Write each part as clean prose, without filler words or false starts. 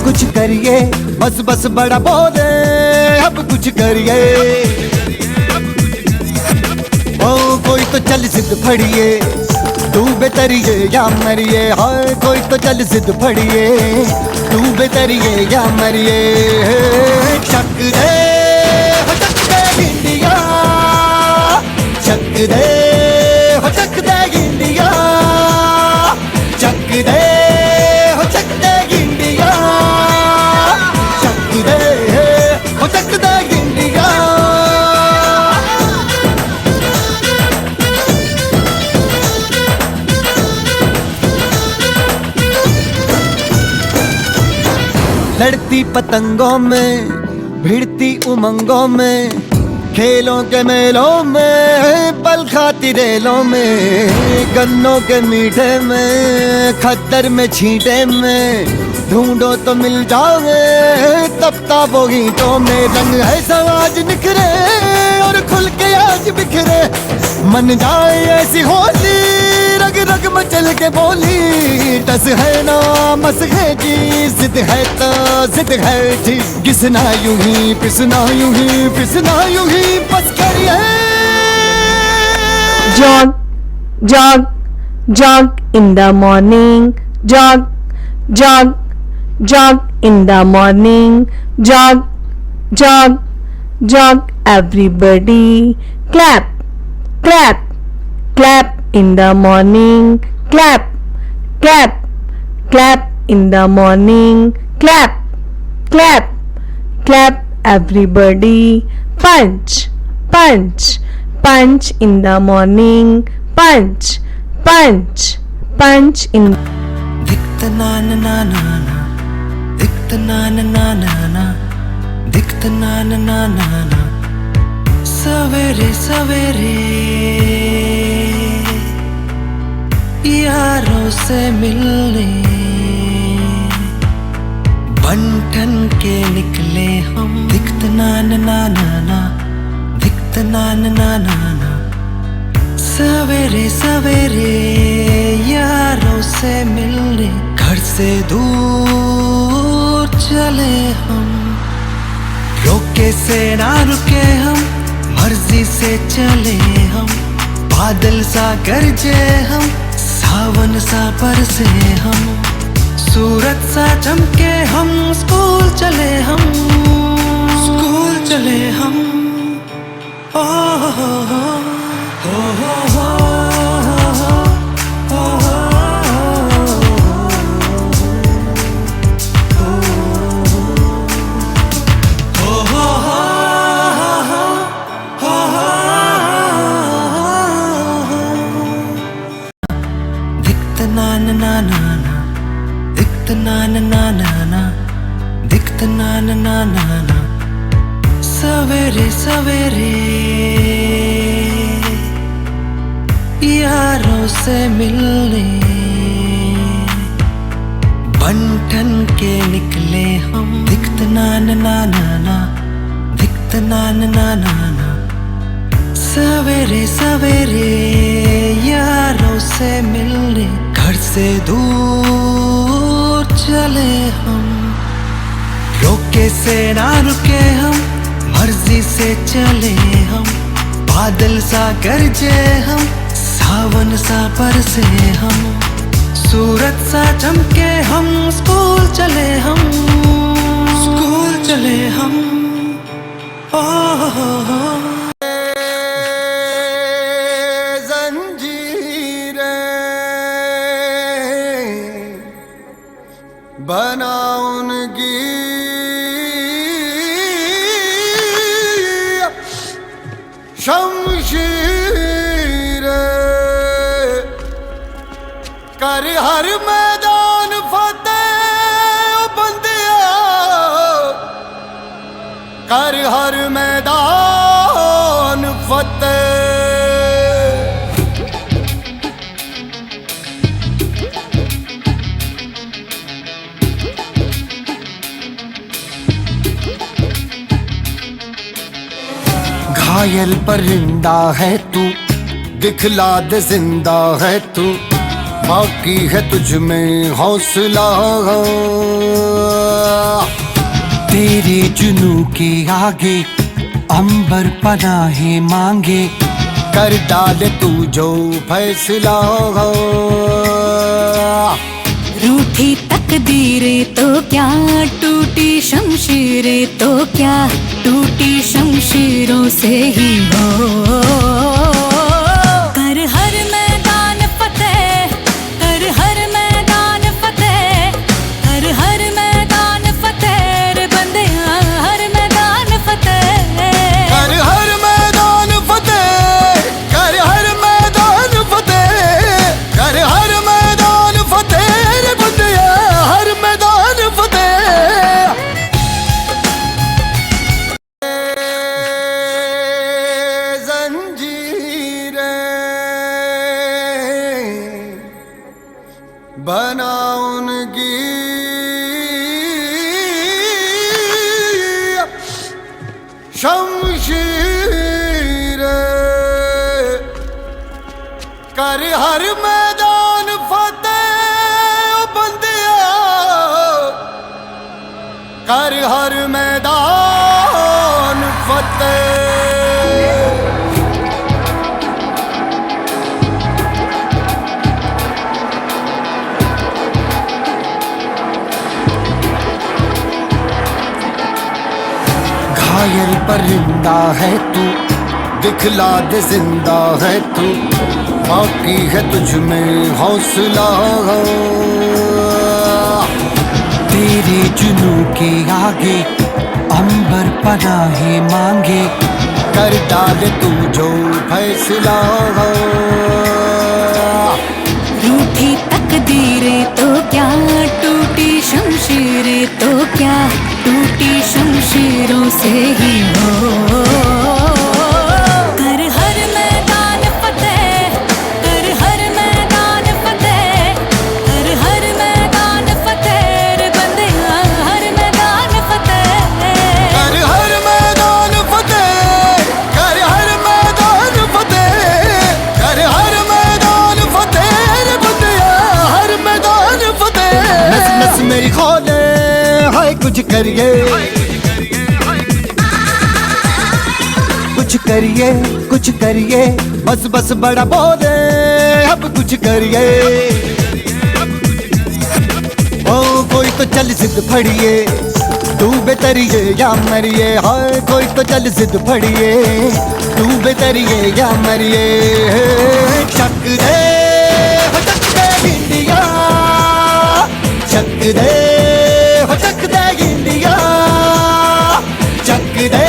कुछ करिए बस बस बड़ा बोले अब कुछ करिए। ओ कोई तो चल जिद फड़िए तू बेतरिए या मरिए। हाय कोई तो चल जिद फड़िए तू बेतरिए या मरिए। चक दे हो चक दे इंडिया, चक दे हो चक दे इंडिया, चक दे हो चक दे इंडिया, चक दे हो चक दे इंडिया। लड़ती पतंगों में भिड़ती उमंगों में, खेलों के मेलों में पल खाती रेलों में, गन्नों के मीठे में खद्दर में छींटे में, ढूंढो तो मिल जाओगे तपता वो ईंटों में। रंग है समाज निखरे और खुल के आज बिखरे, मन जाए ऐसी होली रग रग मचल के बोली। टस है ना मस है जी, जिद है तो जिद है जी, घिसना यूं ही पिसना यूं ही पिसना यूं ही बस करिए। Jog, jog, jog in the morning. Jog, jog, jog in the morning. Jog, jog, jog everybody. Clap, clap, clap in the morning. Clap, clap, clap in the morning. Clap, clap, clap everybody. Punch, punch, punch in the morning. Punch, punch, punch in. दिखत ना ना ना ना ना, दिखत ना ना ना ना ना, दिखत ना ना ना ना ना। सवेरे सवेरे यारों से मिलने बंठन के निकले हम। दिखत ना ना ना ना ना, दिखत ना ना ना ना ना। सवेरे सवेरे यारों से मिलने घर से दूर चले हम। रोके से ना रुके हम, मर्जी से चले हम। बादल सा गरजे हम, सावन सा बरसे हम। सूरज सा चमके हम, स्कूल चले हम, स्कूल चले हम। ओ हो हो हो हो हो। ना ना ना ना ना, दिखत ना ना ना ना ना, दिखत ना ना ना ना ना। सवेरे सवेरे यारों से मिलने बंठन के निकले हम। दिखत ना ना ना ना ना, दिखत ना ना ना ना ना। सवेरे सवेरे यारों से मिलने घर से दूर चले हम। रोके से ना रुके हम, मर्जी से चले हम। बादल सा गरजे हम, सावन सा बरसे हम। सूरज सा चमके हम, स्कूल चले हम, स्कूल चले हम। ओ हो हो। बना उनकी शमशीर, कर हर मैदान फतेह बंदिया, कर हर मैदान फतेह। घायल परिंदा है तू, दिखला दे जिंदा है तू, बाकी है तुझ में हौसला। तेरे जुनू के आगे अंबर पनाहे मांगे, कर डाले तू जो फैसला। रूठी तकदीरें तो क्या, टूटी शमशीरें तो क्या, टूटी शमशीरों से ही हो। कर हर मैदान फतेह, कर हर मैदान फतेह, कर हर मैदान फतेह रे बंदिया, हर मैदान फतेह। कर हर मैदान फतेह, कर हर मैदान फतेह, कर हर मैदान फतेह रे बंदिया, हर मैदान फतेह। बना उनकी शमशीर, कर हर मैदान फतेह ओ बंदिया, कर हर मैदान फतेह। घायल परिंदा है तू, दिखला दे जिंदा है तू, बाकी है तुझ में हौसला। तेरे जुनू के आगे अंबर पनाहे मांगे, कर डाले तू जो फैसला। रूठी तकदीरें तो क्या, टूटी शमशीरें तो क्या, टूटी शमशीरों से ही हो। कर हर मैदान फतेह, कर हर मैदान फतेह, कर हर मैदान फतेह रे बंदिया, हर मैदान फतेह। कर हर मैदान फतेह, कर हर मैदान फतेह, कर हर मैदान फतेह रे बंदिया, हर मैदान फतेह। नस नस मेरी खोले हाय कुछ करिए, कुछ करिए, कुछ करिए, बस बस बड़ा बोले अब कुछ करिए। ओ कोई तो चल जिद फड़िए, तू बेतरिए या मरिए। हाय कोई तो चल जिद फड़िए, तू बेतरिए या मरिए। चक दे हो चक दे इंडिया, चक दे हो चक दे इंडिया, चक दे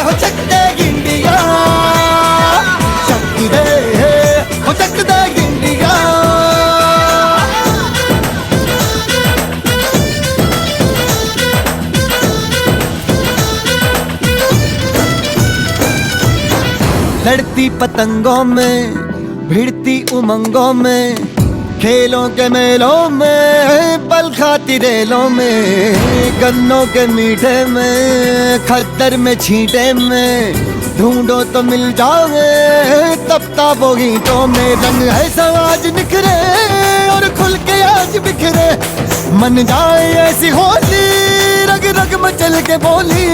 हो चक दे इंडिया, चक दे हो चक दे इंडिया। लड़ती पतंगों में, भिड़ती उमंगों में, खेलों के मेलों में, पल खाती रेलों में, गन्नों के मीठे में, खद्दर में छींटे में, ढूंढो तो मिल जाओगे तपताबों ईंटों में। रंग है सब आज निखरे और खुल के आज बिखरे, मन जाए ऐसी होली, रग रग मचल के बोली।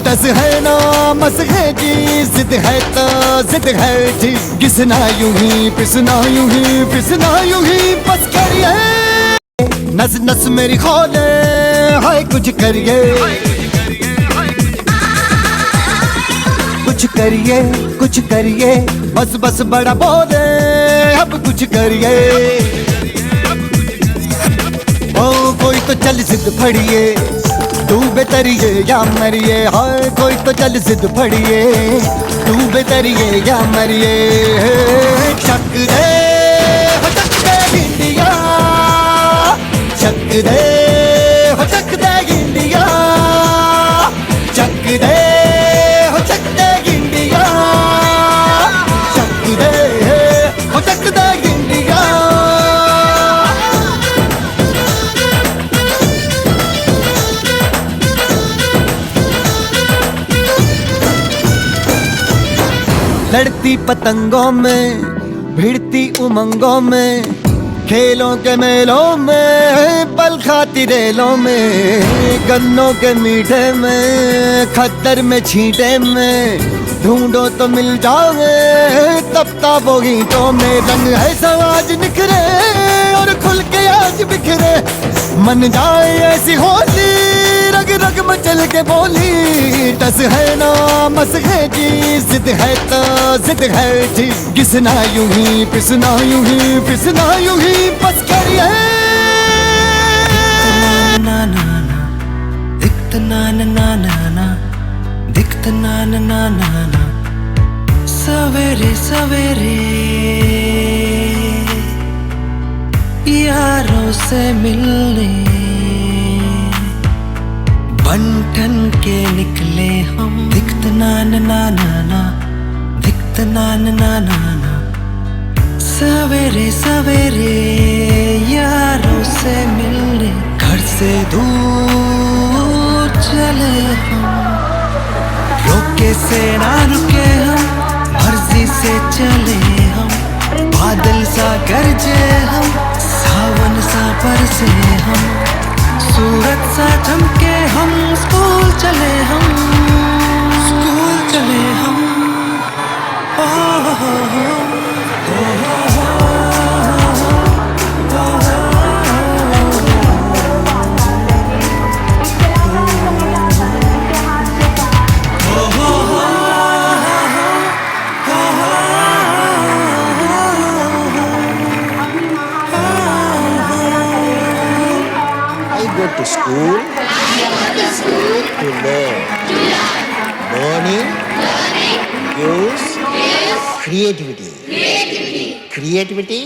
टस है ना मस है जी, जिद है तो जिद है जी, घिसना यूं ही पिसना यूं ही पिसना यूं ही बस करिए। नस नस मेरी खोले हाय कुछ करिए, कुछ करिए, कुछ करिए, बस बस बड़ा बोले अब कुछ करिए। ओ कोई तो चल जिद फड़िए, तू बेतरिए या मरिए। हाय कोई तो चल जिद फड़िए, तू बेतरिए या मरिए। चक दे हो चक दे इंडिया, चक दे हो चक दे इंडिया, चक दे हो चक दे इंडिया, चक दे हो चक दे इंडिया। लड़ती पतंगों में, भिड़ती उमंगों में, खेलों के मेलों में, पल खाती रेलों में, गन्नों के मीठे में, खद्दर में छींटे में, ढूंढो तो मिल जाओगे तपता वो ईंटों में। रंग है समाज निखरे और खुल के आज बिखरे, मन जाए ऐसी होली रग रग मचल के बोली। टस है ना मस है जी, जिद है तो जिद है जी, घिसना यूं ही पिसना यूं ही पिसना यूं ही बस करिए। ना ना ना दिखत ना ना ना ना दिखत ना ना ना ना सवेरे सवेरे यारों से मिलने बंटन के निकले हम। दिखत ना ना ना ना दिखत ना ना ना ना सवेरे सवेरे यारों से मिलने। घर से दूर चले हम, रोके से ना रुके हम, मर्जी से चले हम। बादल सा गरजे हम, सावन सा बरसे हम, सूरज सा चमके हम। स्कूल चले हम, स्कूल चले हम। ओ हो हो हो, ओ हो हो। Go to school, to learn. Learning gives creativity. Creativity